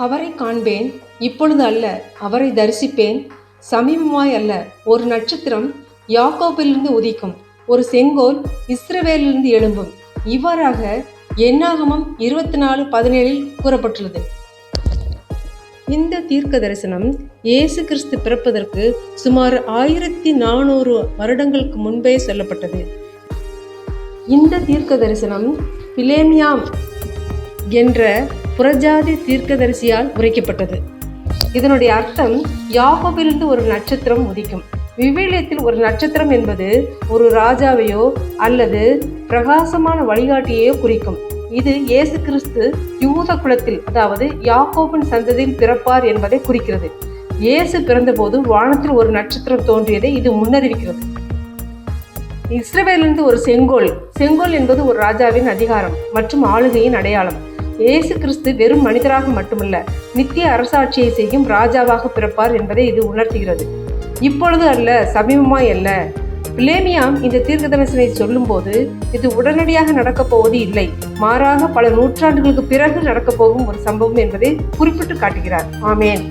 அவரை காண்பேன், இப்பொழுது அல்ல, அவரை தரிசிப்பேன், சமீபமாய் அல்ல. ஒரு நட்சத்திரம் யாக்கோபிலிருந்து உதிக்கும், ஒரு செங்கோல் இஸ்ரவேலிலிருந்து எழும்பும். இவ்வாறாக என்னாகமம் 24:17 கூறப்பட்டுள்ளது. இந்த தீர்க்க தரிசனம் இயேசு கிறிஸ்து பிறப்பதற்கு சுமார் 1400 வருடங்களுக்கு முன்பே சொல்லப்பட்டது. இந்த தீர்க்க தரிசனம் பிலேமியாம் என்ற புறஜாதி தீர்க்கதரிசியால் உரைக்கப்பட்டது. இதனுடைய அர்த்தம் யாக்கோபிலிருந்து ஒரு நட்சத்திரம் உதிக்கும். விவிலியத்தில் ஒரு நட்சத்திரம் என்பது ஒரு ராஜாவையோ அல்லது பிரகாசமான வழிகாட்டியையோ குறிக்கும். இது இயேசு கிறிஸ்து யூத குலத்தில், அதாவது யாக்கோபின் சந்ததியில் பிறப்பார் என்பதை குறிக்கிறது. இயேசு பிறந்தபோது வானத்தில் ஒரு நட்சத்திரம் தோன்றியதை இது முன்னறிவிக்கிறது. இஸ்ரவேலிலிருந்து ஒரு செங்கோல் என்பது ஒரு ராஜாவின் அதிகாரம் மற்றும் ஆளுகையின் அடையாளம். இயேசு கிறிஸ்து வெறும் மனிதராக மட்டுமல்ல, நித்திய அரசாட்சியை செய்யும் ராஜாவாக பிறப்பார் என்பதை இது உணர்த்துகிறது. இப்பொழுது அல்ல, சமீபமாய் அல்ல. பிலேமியாம் இந்த தீர்க்கதரிசனை சொல்லும் போது இது உடனடியாக நடக்கப் போவது இல்லை, மாறாக பல நூற்றாண்டுகளுக்கு பிறகு நடக்கப் போகும் ஒரு சம்பவம் என்பதை குறிப்பிட்டு காட்டுகிறார். ஆமேன்.